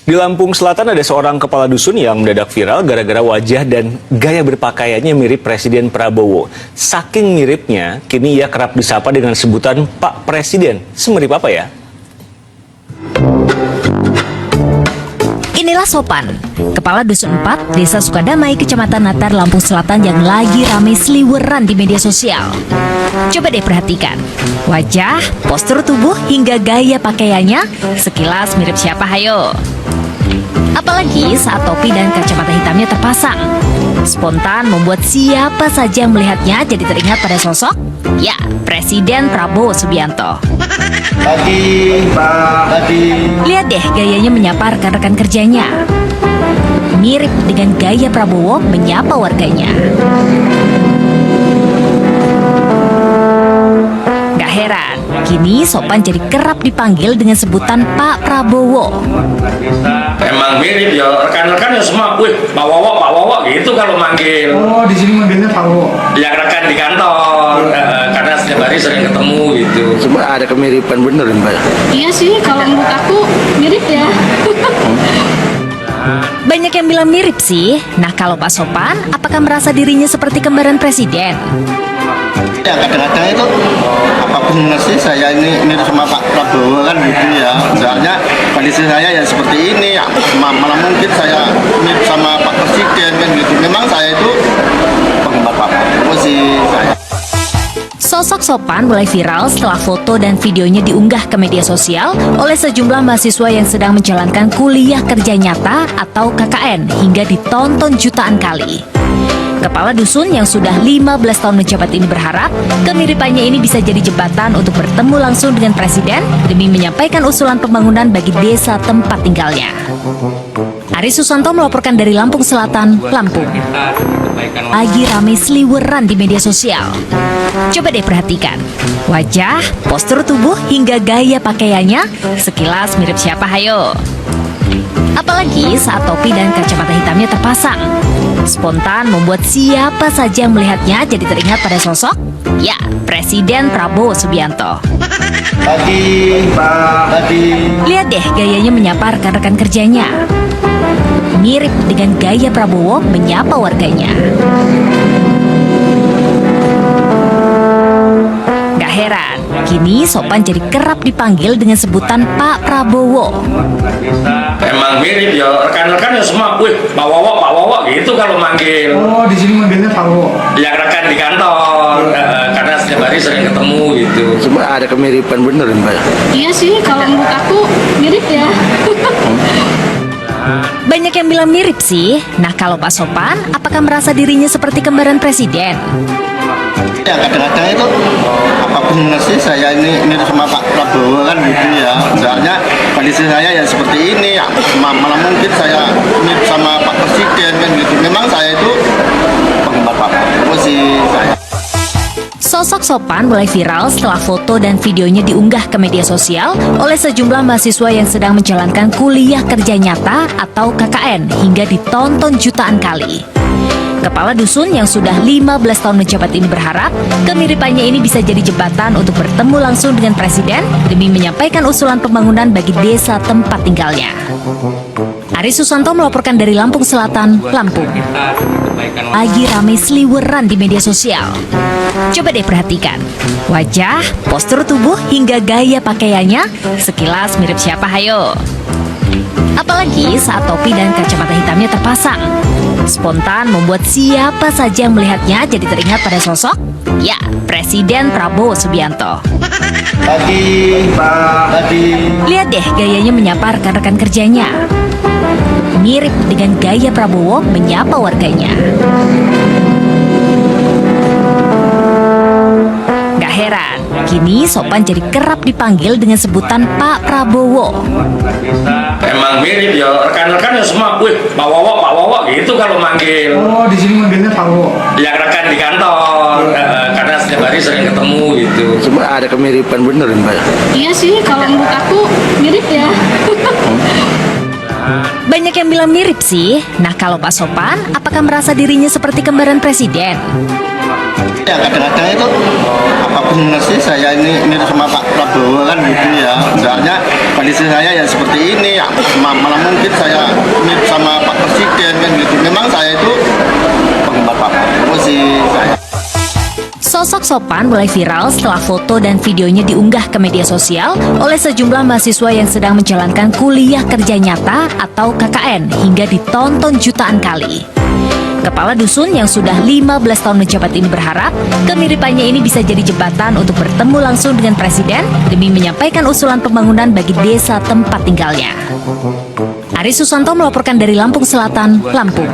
Di Lampung Selatan ada seorang kepala dusun yang mendadak viral gara-gara wajah dan gaya berpakaiannya mirip Presiden Prabowo. Saking miripnya, kini ia kerap disapa dengan sebutan Pak Presiden. Semirip apa ya? Inilah Sopan, kepala dusun 4, Desa Sukadamai, Kecamatan Natar, Lampung Selatan yang lagi ramai seliweran di media sosial. Coba deh perhatikan, wajah, postur tubuh, hingga gaya pakaiannya sekilas mirip siapa hayo? Apalagi saat topi dan kacamata hitamnya terpasang. Spontan membuat siapa saja yang melihatnya jadi teringat pada sosok, ya, Presiden Prabowo Subianto. Lihat deh gayanya menyapa rekan-rekan kerjanya. Mirip dengan gaya Prabowo menyapa warganya. Gak heran, kini Sopan jadi kerap dipanggil dengan sebutan Pak Prabowo. Emang mirip ya, rekan-rekan ya semua, wih, Pak Wowo gitu kalau manggil. Oh, di sini manggilnya Pak Wowo. Yang rekan di kantor, karena setiap hari sering ketemu gitu. Cuma ada kemiripan bener Mbak. Iya sih, kalau menurut aku mirip ya. Banyak yang bilang mirip sih. Nah, kalau Pak Sopan, apakah merasa dirinya seperti kembaran presiden? Ya kadang-kadang itu apapun sih saya ini mirip sama Pak Prabowo kan gitu ya. Soalnya kondisi saya ya seperti ini, ya, malah mungkin saya mirip sama Pak Presiden kan gitu. Memang saya itu penggemar Pak Prabowo sih saya. Sosok Sopan mulai viral setelah foto dan videonya diunggah ke media sosial oleh sejumlah mahasiswa yang sedang menjalankan kuliah kerja nyata atau KKN hingga ditonton jutaan kali. Kepala dusun yang sudah 15 tahun menjabat ini berharap kemiripannya ini bisa jadi jembatan untuk bertemu langsung dengan Presiden demi menyampaikan usulan pembangunan bagi desa tempat tinggalnya. Ari Susanto melaporkan dari Lampung Selatan, Lampung. Lagi ramai seliweran di media sosial. Coba deh perhatikan, wajah, postur tubuh, hingga gaya pakaiannya sekilas mirip siapa hayo? Apalagi saat topi dan kacamata hitamnya terpasang. Spontan membuat siapa saja yang melihatnya jadi teringat pada sosok, ya, Presiden Prabowo Subianto. Lihat deh gayanya menyapa rekan-rekan kerjanya. Mirip dengan gaya Prabowo menyapa warganya. Gak heran, kini Sopan jadi kerap dipanggil dengan sebutan Pak Prabowo. Emang mirip ya, rekan-rekan ya semua, wih, Pak Wowo gitu kalau manggil. Oh, di sini manggilnya Pak Wowo. Yang rekan di kantor, karena setiap hari sering ketemu gitu. Cuma ada kemiripan bener Mbak. Iya sih, kalau menurut aku mirip ya. Banyak yang bilang mirip sih. Nah, kalau Pak Sopan, apakah merasa dirinya seperti kembaran presiden? Ya kadang-kadang itu apapun sih saya ini mirip sama Pak Prabowo kan gitu ya. Soalnya kondisi saya ya seperti ini, ya, malah mungkin saya mirip sama Pak Presiden kan gitu. Memang saya itu penggemar Pak Prabowo sih saya. Sosok Sopan mulai viral setelah foto dan videonya diunggah ke media sosial oleh sejumlah mahasiswa yang sedang menjalankan kuliah kerja nyata atau KKN hingga ditonton jutaan kali. Kepala dusun yang sudah 15 tahun menjabat ini berharap kemiripannya ini bisa jadi jembatan untuk bertemu langsung dengan Presiden demi menyampaikan usulan pembangunan bagi desa tempat tinggalnya. Ari Susanto melaporkan dari Lampung Selatan, Lampung. Lagi ramai seliweran di media sosial. Coba deh perhatikan, wajah, postur tubuh, hingga gaya pakaiannya sekilas mirip siapa hayo? Apalagi saat topi dan kacamata hitamnya terpasang. Spontan membuat siapa saja yang melihatnya jadi teringat pada sosok, ya, Presiden Prabowo Subianto. Lihat deh gayanya menyapa rekan-rekan kerjanya. Mirip dengan gaya Prabowo menyapa warganya. Gak heran, kini Sopan jadi kerap dipanggil dengan sebutan Pak Prabowo. Emang mirip ya, rekan-rekan ya semua, wih, Pak Wowo gitu kalau manggil. Oh, di sini manggilnya Pak Wowo. Yang rekan di kantor, karena setiap hari sering ketemu gitu. Cuma ada kemiripan bener Mbak. Iya sih, kalau menurut aku mirip ya. Banyak yang bilang mirip sih. Nah, kalau Pak Sopan, apakah merasa dirinya seperti kembaran presiden? Ya kadang-kadang itu apa benar sih saya ini mirip sama Pak Prabowo kan gitu ya. Sebenarnya kondisi saya ya seperti ini, ya, malah mungkin saya mirip sama Pak Presiden kan gitu. Memang saya itu penggemar Pak Prabowo sih saya. Sosok Sopan mulai viral setelah foto dan videonya diunggah ke media sosial oleh sejumlah mahasiswa yang sedang menjalankan kuliah kerja nyata atau KKN hingga ditonton jutaan kali. Kepala dusun yang sudah 15 tahun menjabat ini berharap kemiripannya ini bisa jadi jembatan untuk bertemu langsung dengan Presiden demi menyampaikan usulan pembangunan bagi desa tempat tinggalnya. Aris Susanto melaporkan dari Lampung Selatan, Lampung.